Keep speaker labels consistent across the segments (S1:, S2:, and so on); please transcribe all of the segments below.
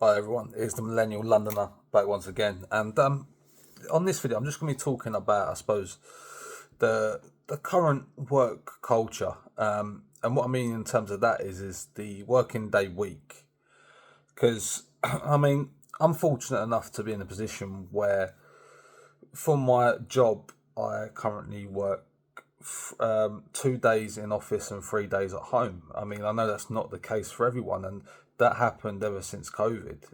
S1: Hi everyone, it's the Millennial Londoner back once again, and on this video, I'm just going to be talking about, I suppose, the current work culture, and what I mean in terms of that is the working day week, because I mean I'm fortunate enough to be in a position where, for my job, I currently work 2 days in office and 3 days at home. I mean, I know that's not the case for everyone, and that happened ever since COVID.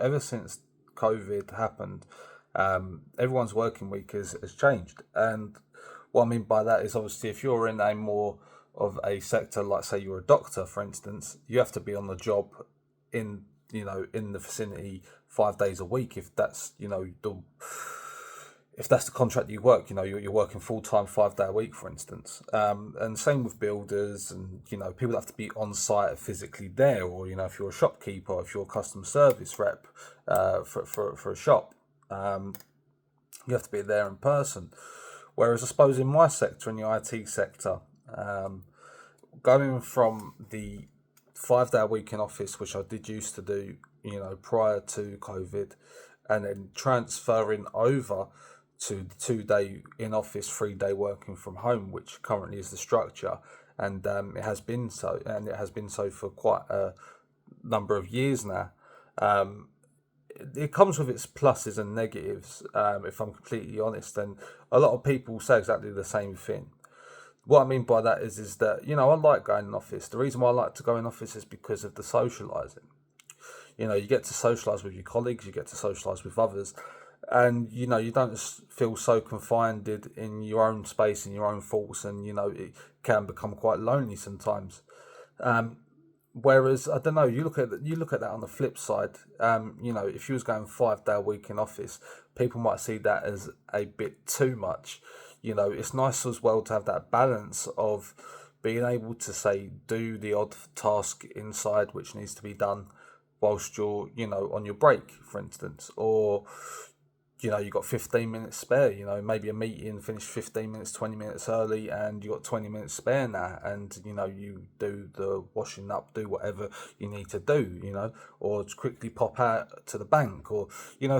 S1: Ever since COVID happened, everyone's working week has changed. And what I mean by that is obviously if you're in a more of a sector, like say you're a doctor, for instance, you have to be on the job in in the vicinity 5 days a week if that's the contract you work, you're working full time 5 day a week, for instance. And same with builders, and people have to be on site physically there, or if you're a shopkeeper, if you're a customer service rep for a shop, you have to be there in person. Whereas I suppose in my sector, in the IT sector, um, going from the 5 day a week in office, which I did used to do, prior to COVID, and then transferring over to the 2 day in office, 3 day working from home, which currently is the structure, and it has been so for quite a number of years now. Um, it comes with its pluses and negatives, if I'm completely honest, and a lot of people say exactly the same thing. What I mean by that is that I like going in office. The reason why I like to go in office is because of the socializing. You get to socialize with your colleagues, you get to socialize with others, and you don't feel so confined in your own space and your own thoughts, and it can become quite lonely sometimes. Um, Whereas I don't know, you look at that on the flip side. If you was going 5 day a week in office, people might see that as a bit too much. It's nice as well to have that balance of being able to say do the odd task inside which needs to be done whilst you're on your break, for instance, or you got 15 minutes spare, maybe a meeting finished 15 minutes, 20 minutes early, and you got 20 minutes spare now, and you do the washing up, do whatever you need to do, or to quickly pop out to the bank, or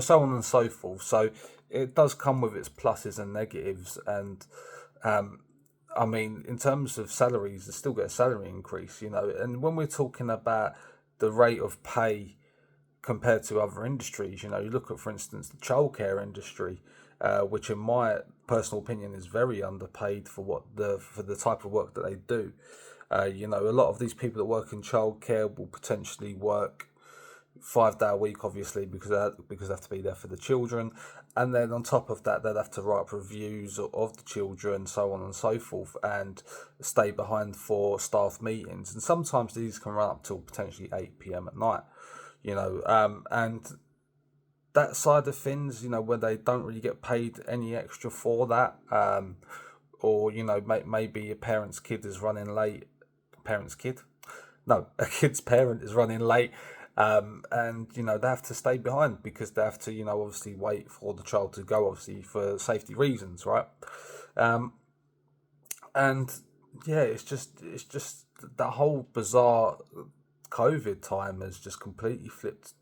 S1: so on and so forth. So it does come with its pluses and negatives. And I mean, in terms of salaries, they still get a salary increase, and when we're talking about the rate of pay compared to other industries. You look at, for instance, the childcare industry, which, in my personal opinion, is very underpaid for the type of work that they do. A lot of these people that work in childcare will potentially work 5 day a week, obviously, because they have to be there for the children, and then on top of that, they'd have to write up reviews of the children, so on and so forth, and stay behind for staff meetings, and sometimes these can run up till potentially 8 p.m. at night. And that side of things, where they don't really get paid any extra for that, or maybe a parent's kid is running late. Parent's kid, no, a kid's parent is running late, and they have to stay behind because they have to, obviously wait for the child to go, obviously for safety reasons, right? Um, and yeah, it's just that whole bizarre COVID time has just completely flipped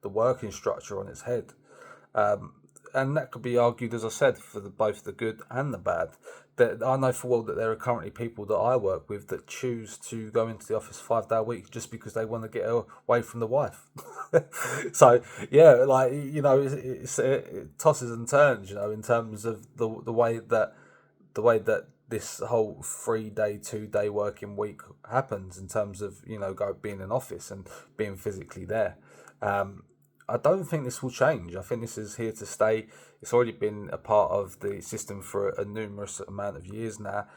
S1: the working structure on its head. Um, and that could be argued, as I said, for both the good and the bad. That I know for well that there are currently people that I work with that choose to go into the office 5 day a week just because they want to get away from the wife. So yeah, like it tosses and turns, in terms of the way that this whole 3 day, 2 day working week happens in terms of being in office and being physically there. Um, I don't think this will change. I think this is here to stay. It's already been a part of the system for a numerous amount of years now.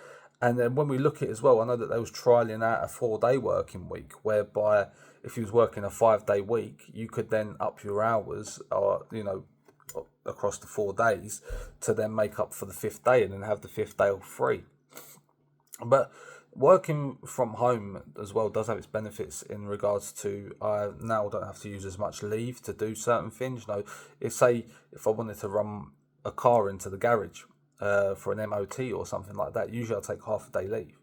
S1: And then when we look at it as well, I know that they was trialing out a 4 day working week, whereby if you was working a 5 day week, you could then up your hours, or across the 4 days, to then make up for the fifth day and then have the fifth day off free. But working from home as well does have its benefits in regards to I now don't have to use as much leave to do certain things. If I wanted to run a car into the garage for an MOT or something like that, usually I'll take half a day leave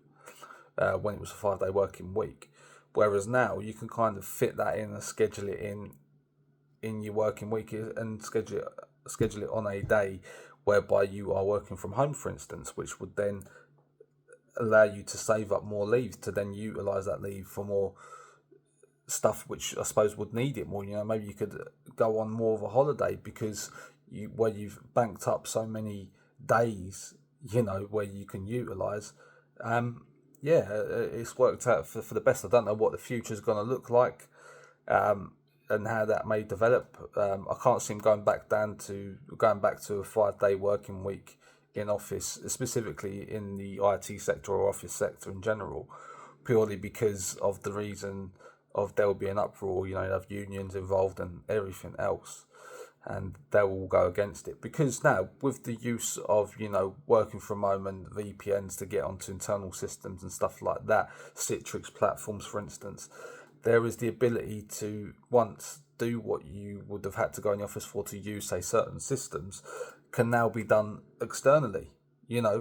S1: when it was a 5 day working week. Whereas now you can kind of fit that in and schedule it in in your working week and schedule it on a day whereby you are working from home, for instance, which would then allow you to save up more leave to then utilize that leave for more stuff which I suppose would need it more. Maybe you could go on more of a holiday because where you've banked up so many days, where you can utilize. It's worked out for the best. I don't know what the future is going to look like, and how that may develop. I can't see him going back to a 5-day working week in office, specifically in the IT sector or office sector in general, purely because of the reason of there will be an uproar. You have unions involved and everything else, and they will go against it. Because now, with the use of working from home and VPNs to get onto internal systems and stuff like that, Citrix platforms, for instance, there is the ability to once do what you would have had to go in the office for to use, say, certain systems, can now be done externally,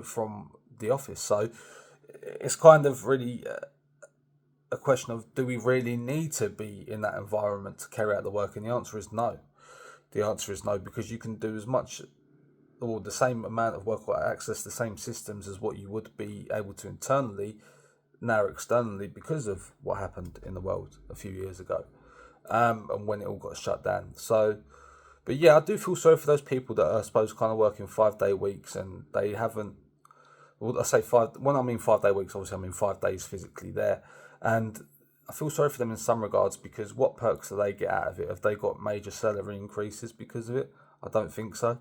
S1: from the office. So it's kind of really a question of, do we really need to be in that environment to carry out the work? And the answer is no. The answer is no, because you can do as much or the same amount of work or access the same systems as what you would be able to internally, now externally, because of what happened in the world a few years ago, and when it all got shut down. So, but yeah, I do feel sorry for those people that are, I suppose, kind of working 5-day weeks and they haven't. Well, I say five. When I mean 5-day weeks, obviously I mean 5 days physically there, and I feel sorry for them in some regards, because what perks do they get out of it? Have they got major salary increases because of it? I don't think so.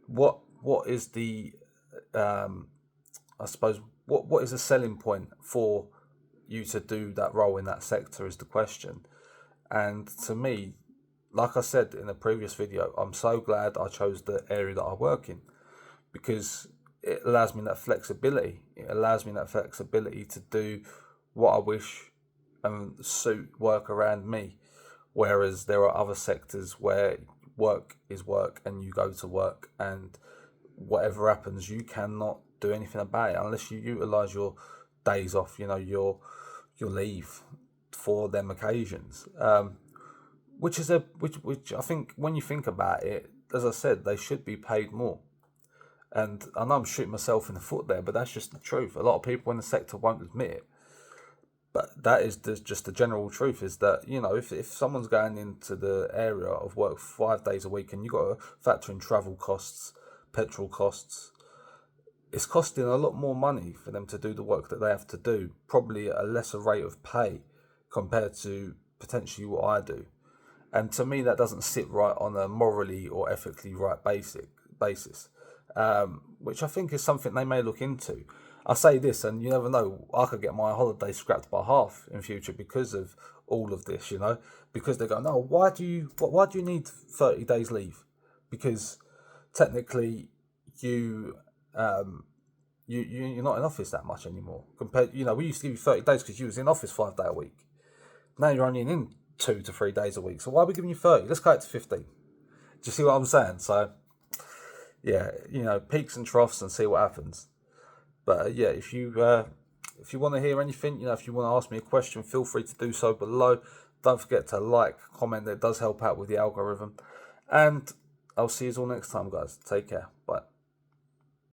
S1: What is the I suppose what is the selling point for you to do that role in that sector is the question. And to me, like I said in a previous video, I'm so glad I chose the area that I work in, because it allows me that flexibility. It allows me that flexibility to do what I wish and suit work around me. Whereas there are other sectors where work is work and you go to work, and whatever happens, you cannot do anything about it unless you utilize your days off, your leave for them occasions. Which I think, when you think about it, as I said, they should be paid more. And I know I'm shooting myself in the foot there, but that's just the truth. A lot of people in the sector won't admit it, but that is just the general truth, is that, if someone's going into the area of work 5 days a week and you've got to factor in travel costs, petrol costs, it's costing a lot more money for them to do the work that they have to do, probably at a lesser rate of pay compared to potentially what I do. And to me, that doesn't sit right on a morally or ethically right basis, which I think is something they may look into. I say this, and you never know, I could get my holiday scrapped by half in future because of all of this, because they go, no, why do you need 30 days leave? Because technically you're not in office that much anymore. Compared, we used to give you 30 days because you was in office 5 days a week. Now you're only in 2 to 3 days a week. So why are we giving you 30? Let's go out to 15. Do you see what I'm saying? So yeah, peaks and troughs and see what happens. But yeah, if you want to hear anything, if you want to ask me a question, feel free to do so below. Don't forget to like, comment. That does help out with the algorithm. And I'll see you all next time, guys. Take care. Bye.